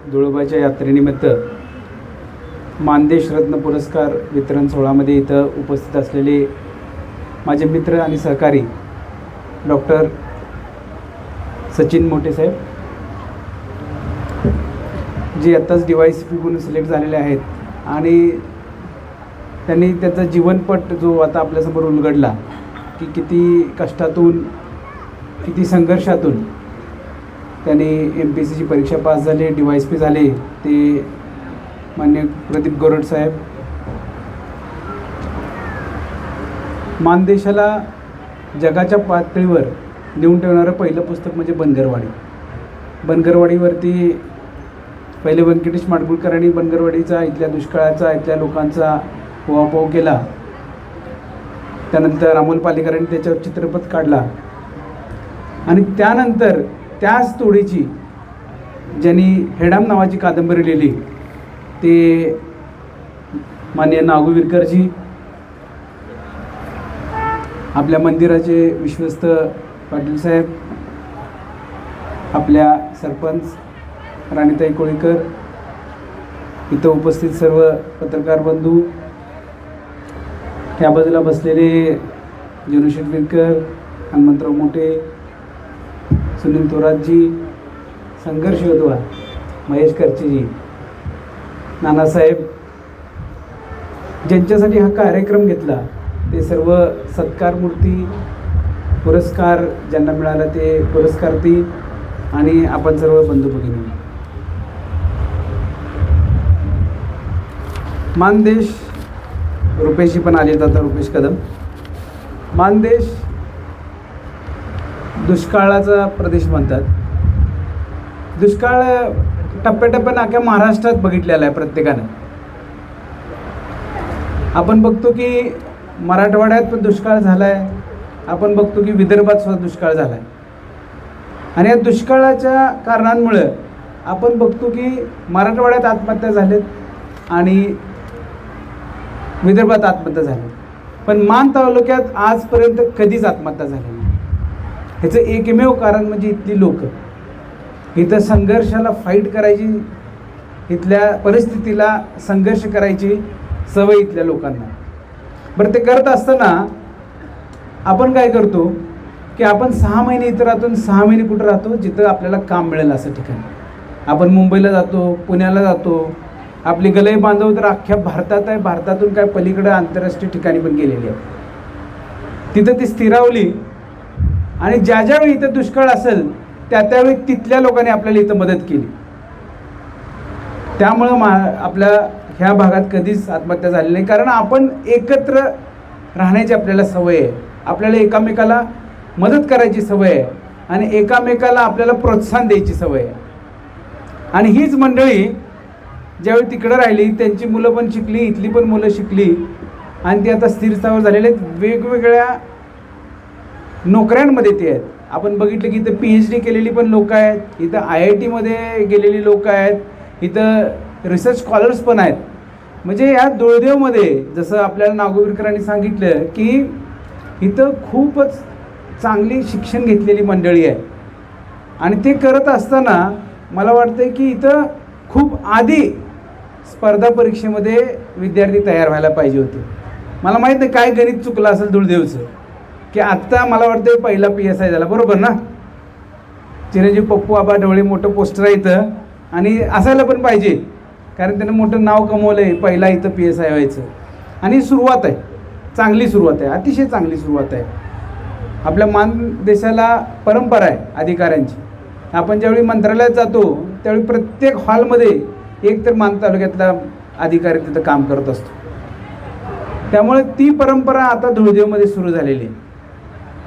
धुळोबाच्या यात्रेनिमित्त मानदेश रत्न पुरस्कार वितरण सोहळ्यामध्ये इथं उपस्थित असलेले माझे मित्र आणि सहकारी डॉक्टर सचिन मोठे साहेब, जे आत्ताच DYSP म्हणून सिलेक्ट झालेले आहेत आणि त्यांनी त्याचा जीवनपट जो आता आपल्यासमोर उलगडला की किती कष्टातून, किती संघर्षातून त्यांनी MPSCची परीक्षा पास झाले, DYSP झाले. ते माननीय प्रदीप गोरड साहेब. मानदेशाला जगाच्या पातळीवर नेऊन ठेवणारं पहिलं पुस्तक म्हणजे बनगरवाडी. बनगरवाडीवरती पहिले व्यंकटेश माडगुळकरांनी बनगरवाडीचा, इथल्या दुष्काळाचा, इथल्या लोकांचा उहापोह केला. त्यानंतर अमोल पालेकरांनी त्याच्यावर चित्रपट काढला आणि त्यानंतर त्याच तोडीची ज्यांनी हेडाम नावाची कादंबरी लिहिली ते माननीय नागू विरकरजी, आपल्या मंदिराचे विश्वस्त पाटील साहेब, आपल्या सरपंच राणीताई कोळीकर, इथं उपस्थित सर्व पत्रकार बंधू, त्या बाजूला बसलेले जनशेठ विरकर, हनुमंतराव मोठे, सुनील थोरातजी, संघर्ष योद्धा महेश करचेजी, नानासाहेब, ज्यांच्यासाठी हा कार्यक्रम घेतला ते सर्व सत्कारमूर्ती, पुरस्कार ज्यांना मिळाला ते पुरस्कार्थी आणि आपण सर्व बंधू भगिनी. मानदेश, रुपेशजी पण आले आता, रुपेश कदम. मानदेश दुष्काळाचा प्रदेश म्हणतात. दुष्काळ टप्प्याटप्प्यानं अख्ख्या महाराष्ट्रात बघितलेला आहे प्रत्येकानं. आपण बघतो की मराठवाड्यात पण दुष्काळ झाला आहे, आपण बघतो की विदर्भात सुद्धा दुष्काळ झाला आहे. आणि या दुष्काळाच्या कारणांमुळं आपण बघतो की मराठवाड्यात आत्महत्या झाल्यात आणि विदर्भात आत्महत्या झाल्या, पण मान तालुक्यात आजपर्यंत कधीच आत्महत्या झाली नाही. ह्याचं एकमेव कारण म्हणजे इथली लोक इथं संघर्षाला फाईट करायची, इथल्या परिस्थितीला संघर्ष करायची सवय इथल्या लोकांना. बरं, ते करत असताना आपण काय करतो की आपण 6 महिने इथं राहतो, 6 महिने कुठं राहतो, जिथं आपल्याला काम मिळेल असं ठिकाणी. आपण मुंबईला जातो, पुण्याला जातो, आपली गलई बांधव तर अख्ख्या भारतात आहे, भारतातून काय पलीकडे आंतरराष्ट्रीय ठिकाणी पण गेलेली आहे. तिथं ती स्थिरावली आणि ज्या ज्यावेळी इथं दुष्काळ असेल त्यावेळी तिथल्या लोकांनी आपल्याला इथं मदत केली. त्यामुळं आपल्या ह्या भागात कधीच आत्महत्या झाली नाही, कारण आपण एकत्र राहण्याची आपल्याला सवय आहे, आपल्याला एकामेकाला मदत करायची सवय आहे आणि एकामेकाला आपल्याला प्रोत्साहन द्यायची सवय आहे. आणि हीच मंडळी ज्यावेळी तिकडं राहिली त्यांची मुलं पण शिकली, इथली पण मुलं शिकली आणि ती आता स्थिर स्थावर झालेले आहेत. वेगवेगळ्या नोकऱ्यांमध्ये ते आहेत. आपण बघितलं की इथं PhD केलेली पण लोक आहेत, इथं IIT गेलेली लोक आहेत, इथं रिसर्च स्कॉलर्स पण आहेत. म्हणजे या दुळदेवमध्ये जसं आपल्याला नागू विरकरांनी सांगितलं की इथं खूपच चांगली शिक्षण घेतलेली मंडळी आहे. आणि ते करत असताना मला वाटतं की इथं खूप आधी स्पर्धा परीक्षेमध्ये विद्यार्थी तयार व्हायला पाहिजे होते. मला माहीत नाही काय गणित चुकलं असेल दुळदेवचं की आत्ता मला वाटतं पहिला PSI झाला, बरोबर ना? चिरंजीव पप्पू आबा ढवळे मोठं पोस्टर आहे इथं आणि असायला पण पाहिजे, कारण त्यानं मोठं नाव कमवलं आहे. पहिला इथं PSI व्हायचं आणि सुरुवात आहे, चांगली सुरुवात आहे, अतिशय चांगली सुरुवात आहे. आपल्या मानदेशाला परंपरा आहे अधिकाऱ्यांची. आपण ज्यावेळी मंत्रालयात जातो त्यावेळी प्रत्येक हॉलमध्ये एक तर मान तालुक्यातला अधिकारी तिथं काम करत असतो. त्यामुळे ती परंपरा आता धुळदेवमध्ये सुरू झालेली आहे.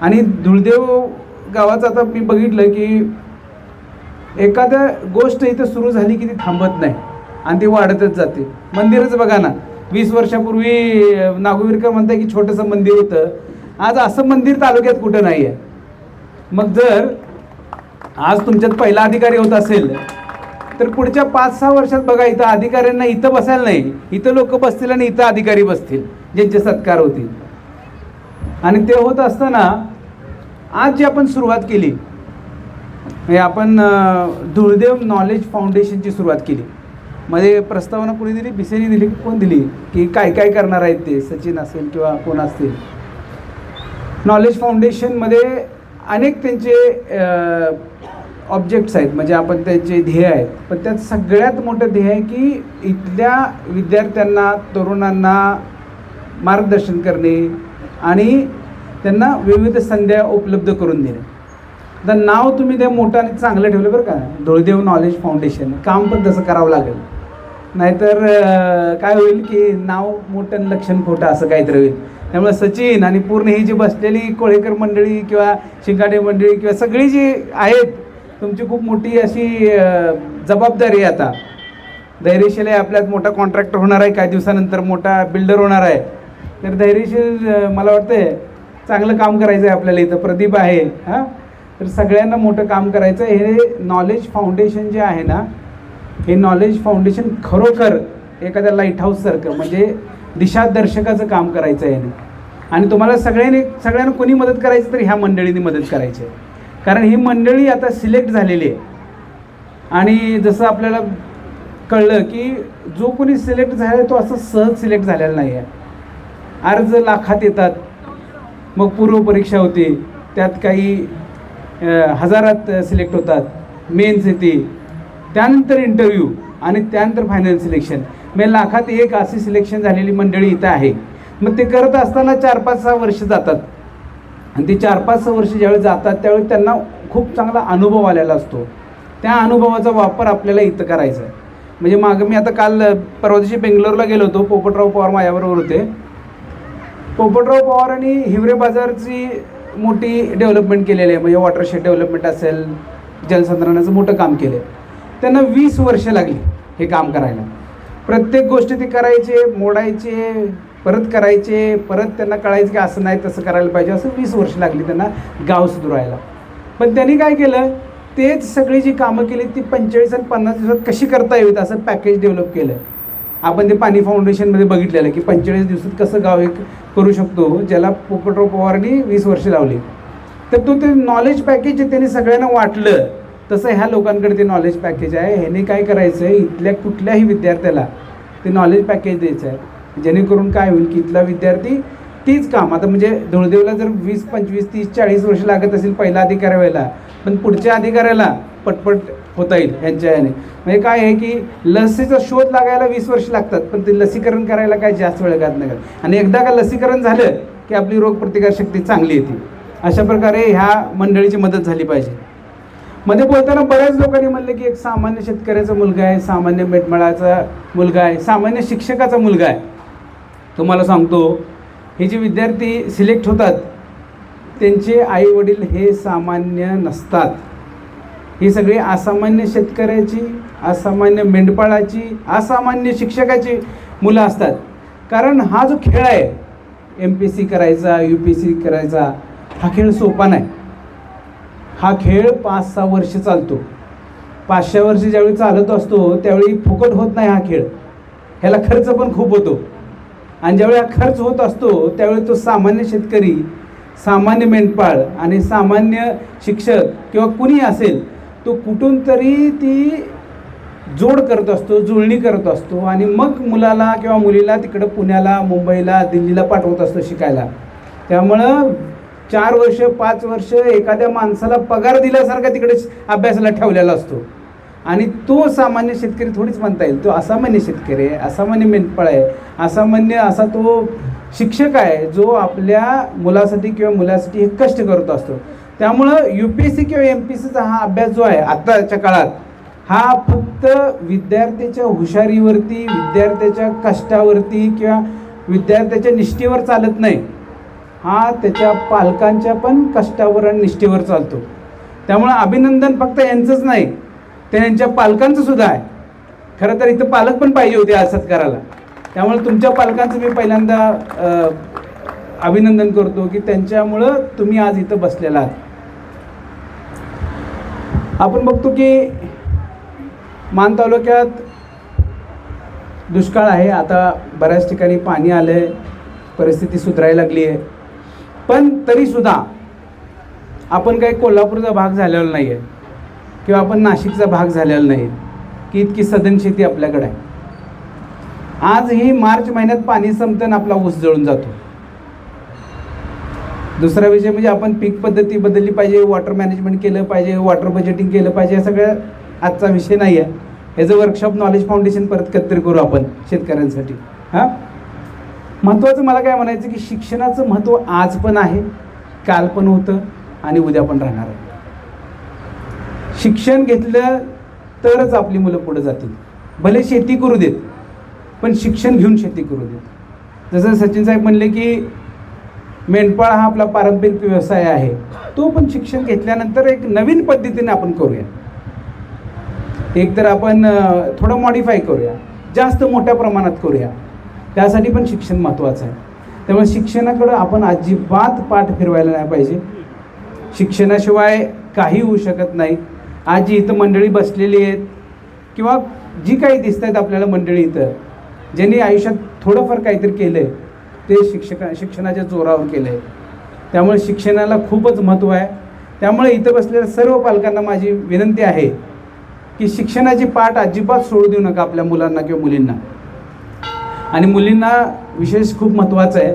आणि धुळदेव गावाचं आता मी बघितलं की एखाद्या गोष्ट इथं सुरू झाली की ती थांबत नाही आणि ती वाढतच जाते. मंदिरच बघा ना, 20 वर्षापूर्वी नागू विरकर म्हणताय की छोटंसं मंदिर होतं, आज असं मंदिर तालुक्यात कुठं नाही आहे. मग जर आज तुमच्यात पहिला अधिकारी होत असेल तर पुढच्या 5-6 वर्षात बघा इथं अधिकाऱ्यांना इथं बसायला नाही, इथं लोक बसतील आणि इथं अधिकारी बसतील ज्यांचे सत्कार होतील. आणि ते होत असताना आज जी आपण सुरुवात केली म्हणजे आपण धुळदेव नॉलेज फाउंडेशनची सुरुवात केली. मध्ये प्रस्तावना कोणी दिली, बिसेनी दिली, कोण दिली, की काय काय करणार आहेत ते, सचिन असेल किंवा कोण असतील. नॉलेज फाउंडेशनमध्ये अनेक त्यांचे ऑब्जेक्ट्स आहेत, म्हणजे आपण त्यांचे ध्येय आहेत. पण त्यात सगळ्यात मोठं ध्येय आहे की इथल्या विद्यार्थ्यांना, तरुणांना मार्गदर्शन करणे आणि त्यांना विविध संध्या उपलब्ध करून देणे. आता नाव तुम्ही ते मोठं आणि चांगलं ठेवलं बरं का, धुळदेव नॉलेज फाउंडेशन. काम पण तसं करावं लागेल, नाहीतर काय होईल की नाव मोठं आणि लक्षण खोटं असं काहीतरी होईल. त्यामुळे सचिन आणि पूर्ण ही जी बसलेली कोळेकर मंडळी किंवा शिंगाडे मंडळी किंवा सगळी जी आहेत, तुमची खूप मोठी अशी जबाबदारी आहे. आता धैर्यशील आहे, आपल्यात मोठा कॉन्ट्रॅक्टर होणार आहे, काही दिवसानंतर मोठा बिल्डर होणार आहे. तर धैर्यशील मला वाटतं चांगलं काम करायचं आहे आपल्याला. इथं प्रदीप आहे, हां. तर सगळ्यांना मोठं काम करायचं आहे. हे नॉलेज फाउंडेशन जे आहे ना, हे नॉलेज फाउंडेशन खरोखर एखाद्या लाईट हाऊससारखं, म्हणजे दिशादर्शकाचं काम करायचं आहे. आणि तुम्हाला सगळ्यांना कोणी मदत करायची, तर ह्या मंडळींनी मदत करायची आहे. कारण ही मंडळी आता सिलेक्ट झालेली आहे. आणि जसं आपल्याला कळलं की जो कोणी सिलेक्ट झाला आहे तो असं सहज सिलेक्ट झालेला नाही आहे. अर्ज लाखात येतात, मग पूर्वपरीक्षा होते, त्यात काही हजारात सिलेक्ट होतात, मेन्स येते, त्यानंतर इंटरव्ह्यू आणि त्यानंतर फायनल सिलेक्शन. म्हणजे लाखात एक अशी सिलेक्शन झालेली मंडळी इथं आहे. मग ते करत असताना 4-5-6 वर्ष जातात. आणि ते 4-5-6 वर्ष ज्यावेळी जातात त्यावेळी त्यांना खूप चांगला अनुभव आलेला असतो. त्या अनुभवाचा वापर आपल्याला इथं करायचा आहे. म्हणजे मागं मी आता काल परवा दिवशी बेंगलोरला गेलो होतो, पोपटराव पवार माझ्याबरोबर होते. पोपटराव पवारांनी हिवरे बाजारची मोठी डेव्हलपमेंट केलेली आहे. म्हणजे वॉटरशेड डेव्हलपमेंट असेल, जलसंधारणाचं मोठं काम केलं आहे. त्यांना 20 वर्ष लागली हे काम करायला. प्रत्येक गोष्टी ते करायचे, मोडायचे, परत करायचे, परत त्यांना कळायचं की असं नाही तसं करायला पाहिजे. असं 20 वर्ष लागली त्यांना गाव सुधारायला. पण त्यांनी काय केलं, तेच सगळी जी कामं केली ती 45 आणि 50 दिवसात कशी करता येईल असं पॅकेज डेव्हलप केलं. आपण ते पाणी फाउंडेशनमध्ये बघितलेलं की 45 दिवसात कसं गाव एक करू शकतो, ज्याला पोपटराव पवारांनी 20 वर्ष लावली. तर ते नॉलेज पॅकेज जे त्यांनी सगळ्यांना वाटलं, तसं ह्या लोकांकडे ते नॉलेज पॅकेज आहे. ह्याने काय करायचं आहे, इथल्या कुठल्याही विद्यार्थ्याला ते नॉलेज पॅकेज द्यायचं आहे, जेणेकरून काय होईल की इथला विद्यार्थी तीच काम. आता म्हणजे धुळदेवला जर 20, 25, 30, 40 वर्ष लागत असेल पहिला अधिकारी व्हायला, पण पुढच्या अधिकाऱ्याला पटपट होता येईल ह्यांच्या याने. म्हणजे काय आहे की लसीचा शोध लागायला 20 वर्ष लागतात, पण ते लसीकरण करायला काय जास्त वेळ लागत नाही. आणि एकदा का लसीकरण झालं की आपली रोगप्रतिकारशक्ती चांगली येते. अशा प्रकारे ह्या मंडळीची मदत झाली पाहिजे. मध्ये बोलताना बऱ्याच लोकांनी म्हणलं की एक सामान्य शेतकऱ्याचा मुलगा आहे, सामान्य मेटमळाचा मुलगा आहे, सामान्य शिक्षकाचा मुलगा आहे. तुम्हाला सांगतो, हे जे विद्यार्थी सिलेक्ट होतात त्यांचे आईवडील हे सामान्य नसतात. ही सगळी असामान्य शेतकऱ्याची, असामान्य मेंढपाळाची, असामान्य शिक्षकाची मुलं असतात. कारण हा जो खेळ आहे, MPSC करायचा, UPSC करायचा, हा खेळ सोपा नाही. हा खेळ 5-6 वर्ष चालतो. 500 वर्ष ज्यावेळी चालत असतो त्यावेळी फुकट होत नाही हा खेळ. ह्याला खर्च पण खूप होतो. आणि ज्यावेळी हा खर्च होत असतो त्यावेळी तो सामान्य शेतकरी, सामान्य मेंढपाळ आणि सामान्य शिक्षक किंवा कुणी असेल, तो कुठून तरी ती जोड करत असतो, जुळणी करत असतो आणि मग मुलाला किंवा मुलीला तिकडं पुण्याला, मुंबईला, दिल्लीला पाठवत असतो शिकायला. त्यामुळं 4 वर्ष, 5 वर्ष एखाद्या माणसाला पगार दिल्यासारखा तिकडे अभ्यासाला ठेवलेला असतो. आणि तो सामान्य शेतकरी थोडीच म्हणता येईल, तो असामान्य शेतकरी आहे, असामान्य मेंढपाळ आहे, असामान्य असा तो शिक्षक आहे जो आपल्या मुलासाठी किंवा मुलासाठी हे कष्ट करत असतो. त्यामुळं UPSC किंवा MPSCचा हा अभ्यास जो आहे आत्ताच्या काळात, हा फक्त विद्यार्थ्याच्या हुशारीवरती, विद्यार्थ्याच्या कष्टावरती किंवा विद्यार्थ्याच्या निष्ठेवर चालत नाही. हा त्याच्या पालकांच्या पण कष्टावर आणि निष्ठेवर चालतो. त्यामुळं अभिनंदन फक्त यांचंच नाही, ते यांच्या पालकांचं सुद्धा आहे. खरं तर इथं पालक पण पाहिजे होते आज सत्काराला. त्यामुळे तुमच्या पालकांचं मी पहिल्यांदा अभिनंदन करतो की त्यांच्यामुळं तुम्ही आज इथं बसलेला आहात. आपण बघतो की मान तालुक्यात दुष्काळ आहे. आता बऱ्याच ठिकाणी पाणी आलं आहे, परिस्थिती सुधारायला लागली आहे. पण तरीसुद्धा आपण काही कोल्हापूरचा भाग झालेला नाही आहे. किंवा आपण नाशिकचा भाग झालेला नाही की इतकी सधन शेती आपल्याकडे आहे. आज ही मार्च महिन्यात पाणी संपतं आणि आपला ऊस जळून जातो. दुसरा विषय म्हणजे आपण पीक पद्धती बदलली पाहिजे, वॉटर मॅनेजमेंट केलं पाहिजे, वॉटर बजेटिंग केलं पाहिजे, हे सगळं आजचा विषय नाही आहे. याचं वर्कशॉप नॉलेज फाउंडेशन परत कत्तरी करू आपण शेतकऱ्यांसाठी. हां, महत्त्वाचं मला काय म्हणायचं की शिक्षणाचं महत्त्व आज पण आहे, काल पण होतं आणि उद्या पण राहणार आहे. शिक्षण घेतलं तरच आपली मुलं पुढे जातील. भले शेती करू देत पण शिक्षण घेऊन शेती करू देत. जसं सचिन साहेब म्हणले की मेंढपाळ हा आपला पारंपरिक व्यवसाय आहे, तो पण शिक्षण घेतल्यानंतर एक नवीन पद्धतीने आपण करूया. एक तर आपण थोडं मॉडिफाय करूया, जास्त मोठ्या प्रमाणात करूया. त्यासाठी पण शिक्षण महत्त्वाचं आहे. त्यामुळे शिक्षणाकडं आपण अजिबात पाठ फिरवायला नाही पाहिजे. शिक्षणाशिवाय काही होऊ शकत नाही. आज जी इथं मंडळी बसलेली आहेत किंवा जी काही दिसत आहेत आपल्याला मंडळी इथं, ज्यांनी आयुष्यात थोडंफार काहीतरी केलं आहे ते शिक्षणाच्या जोरावर केलं आहे. त्यामुळे शिक्षणाला खूपच महत्त्व आहे. त्यामुळे इथं बसलेल्या सर्व पालकांना माझी विनंती आहे की शिक्षणाची पाठ अजिबात सोडू देऊ नका आपल्या मुलांना किंवा मुलींना. आणि मुलींना विशेष खूप महत्त्वाचं आहे.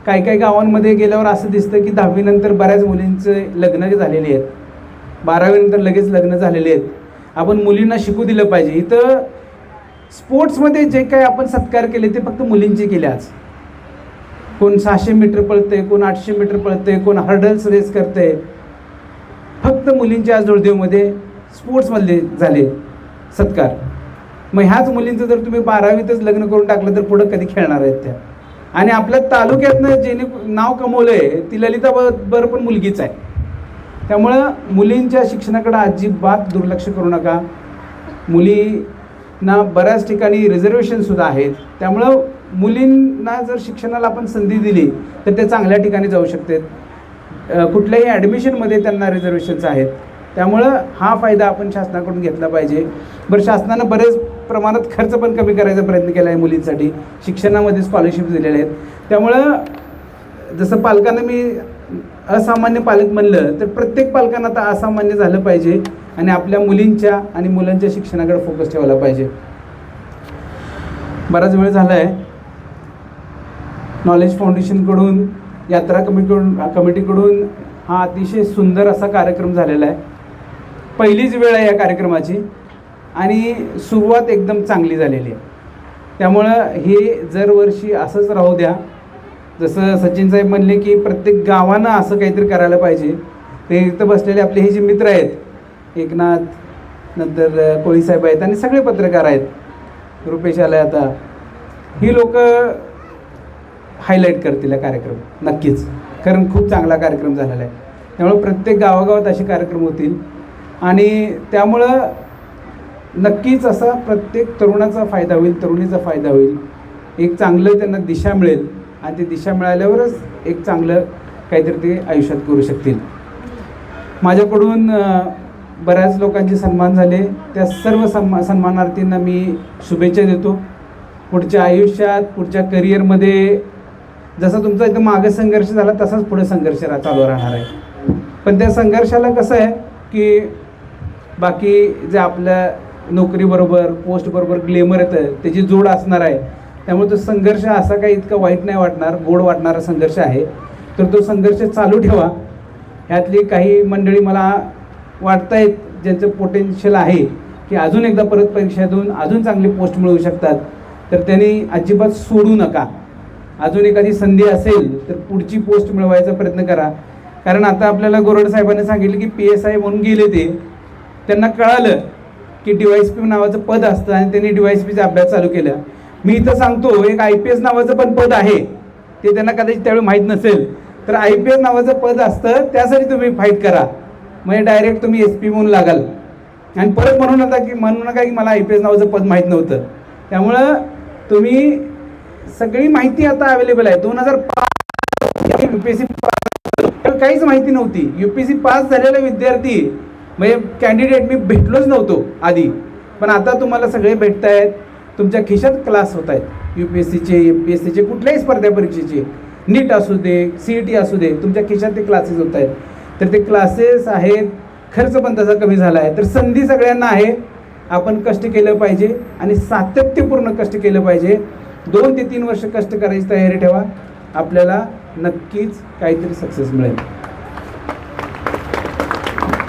काही काही गावांमध्ये गेल्यावर असं दिसतं की 10वी नंतर बऱ्याच मुलींचे लग्न झालेली आहेत, 12वी नंतर लगेच लग्न झालेले आहेत. आपण मुलींना शिकू दिलं पाहिजे. इथं स्पोर्ट्समध्ये जे काही आपण सत्कार केले ते फक्त मुलींचे केले. आज कोण 600 मीटर पळते, कोण 800 मीटर पळते, कोण हर्डल्स रेस करते, फक्त मुलींच्या आज जोडदेवमध्ये स्पोर्ट्समधले झाले सत्कार. मग ह्याच मुलींचं जर तुम्ही 12वीतच लग्न करून टाकलं तर पुढं कधी खेळणार आहेत त्या. आणि आपल्या तालुक्यातनं जेणे नाव कमवलं आहे ती ललिता बर पण मुलगीच आहे. त्यामुळं मुलींच्या शिक्षणाकडे अजिबात दुर्लक्ष करू नका. मुलींना बऱ्याच ठिकाणी रिझर्वेशनसुद्धा आहेत. त्यामुळं मुलींना जर शिक्षणाला आपण संधी दिली तर ते चांगल्या ठिकाणी जाऊ शकतात. कुठल्याही ॲडमिशनमध्ये त्यांना रिझर्वेशन्स आहेत. त्यामुळं हा फायदा आपण शासनाकडून घेतला पाहिजे. बरं, शासनानं बरेच प्रमाणात खर्च पण कमी करायचा प्रयत्न केला आहे मुलींसाठी. शिक्षणामध्ये स्कॉलरशिप दिलेले आहेत. त्यामुळं जसं पालकांना मी असामान्य पालक म्हणलं तर प्रत्येक पालकांना आता असामान्य झालं पाहिजे आणि आपल्या मुलींच्या आणि मुलांच्या शिक्षणाकडे फोकस ठेवला पाहिजे. बराच वेळ झाला आहे. नॉलेज फाउंडेशनकडून, यात्रा कमिटीकडून हा अतिशय सुंदर असा कार्यक्रम झालेला आहे. पहिलीच वेळ आहे या कार्यक्रमाची आणि सुरुवात एकदम चांगली झालेली आहे. त्यामुळं हे दरवर्षी असंच राहू द्या. जसं सचिन साहेब म्हणले की प्रत्येक गावानं असं काहीतरी करायला पाहिजे. ते इथं बसलेले आपले हे जे मित्र आहेत, एकनाथ, नंतर कोळीसाहेब आहेत आणि सगळे पत्रकार आहेत, रुपेश आला आता, ही लोक हायलाईट करतील हा कार्यक्रम नक्कीच, कारण खूप चांगला कार्यक्रम झालेला आहे. त्यामुळे प्रत्येक गावागावात असे कार्यक्रम होतील आणि त्यामुळं नक्कीच असा प्रत्येक तरुणाचा फायदा होईल, तरुणीचा फायदा होईल. एक चांगलं त्यांना दिशा मिळेल आणि ती दिशा मिळाल्यावरच एक चांगलं काहीतरी ते आयुष्यात करू शकतील. माझ्याकडून बऱ्याच लोकांचे सन्मान झाले. त्या सर्व सन्मानार्थींना मी शुभेच्छा देतो. पुढच्या आयुष्यात, पुढच्या करिअरमध्ये जसा तुमचा इथं मागे संघर्ष झाला तसाच पुढे संघर्ष चालू राहणार आहे. पण त्या संघर्षाला कसं आहे की बाकी जे आपल्या नोकरीबरोबर, पोस्टबरोबर ग्लेमर येतं त्याची जोड असणार आहे. त्यामुळे तो संघर्ष असा काही इतका वाईट नाही वाटणार, गोड वाटणारा संघर्ष आहे. तर तो संघर्ष चालू ठेवा. ह्यातली काही मंडळी मला वाटत आहेत ज्यांचं पोटेन्शियल आहे की अजून एकदा परत परीक्षा देऊन अजून चांगली पोस्ट मिळवू शकतात, तर त्यांनी अजिबात सोडू नका. अजून एखादी संधी असेल तर पुढची पोस्ट मिळवायचा प्रयत्न करा. कारण आता आपल्याला गोरड साहेबांनी सांगितलं की PSI म्हणून गेले ते, त्यांना कळालं की DYSP नावाचं पद असतं आणि त्यांनी DYSPचा अभ्यास चालू केला. मी इथं सांगतो एक IPS नावाचं पण पद आहे, ते त्यांना कदाचित त्यावेळी माहीत नसेल. तर IPS नावाचं पद असतं, त्यासाठी तुम्ही फाईट करा. म्हणजे डायरेक्ट तुम्ही SP म्हणून लागाल आणि परत म्हणू नका की मला IPS नावाचं पद माहीत नव्हतं. त्यामुळं तुम्ही सगळी माहिती आता अवेलेबल आहे. 2005 UPSC काहीच माहिती नव्हती. UPSC पास झालेला विद्यार्थी म्हणजे कॅन्डिडेट मी भेटलोच नव्हतो आधी, पण आता तुम्हाला सगळे भेटत आहेत. तुमच्या खिशात क्लास होत आहेत. UPSCचे, MPSCचे, कुठल्याही स्पर्धा परीक्षेचे, नीट असू दे, CET असू दे, तुमच्या खिशात ते क्लासेस होत आहेत. तर ते क्लासेस आहेत खर्च पण तसा कमी झाला आहे. तर संधी सगळ्यांना आहे, आपण कष्ट केलं पाहिजे आणि सातत्यपूर्ण कष्ट केलं पाहिजे. 2 ते 3 वर्ष कष्ट करायची तयारी ठेवा, आपल्याला नक्कीच काहीतरी सक्सेस मिळेल.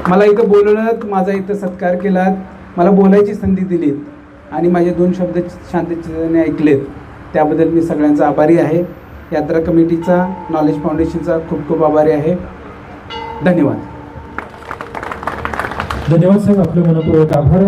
मला इथं बोलवलं, माझा इथं सत्कार केलात, मला बोलायची संधी दिलीत आणि माझे 2 शब्द शांततेने ऐकलेत, त्याबद्दल मी सगळ्यांचा आभारी आहे. यात्रा कमिटीचा, नॉलेज फाउंडेशनचा खूप खूप आभारी आहे. धन्यवाद. धन्यवाद साहेब, आपले मनपूर्वक आभार.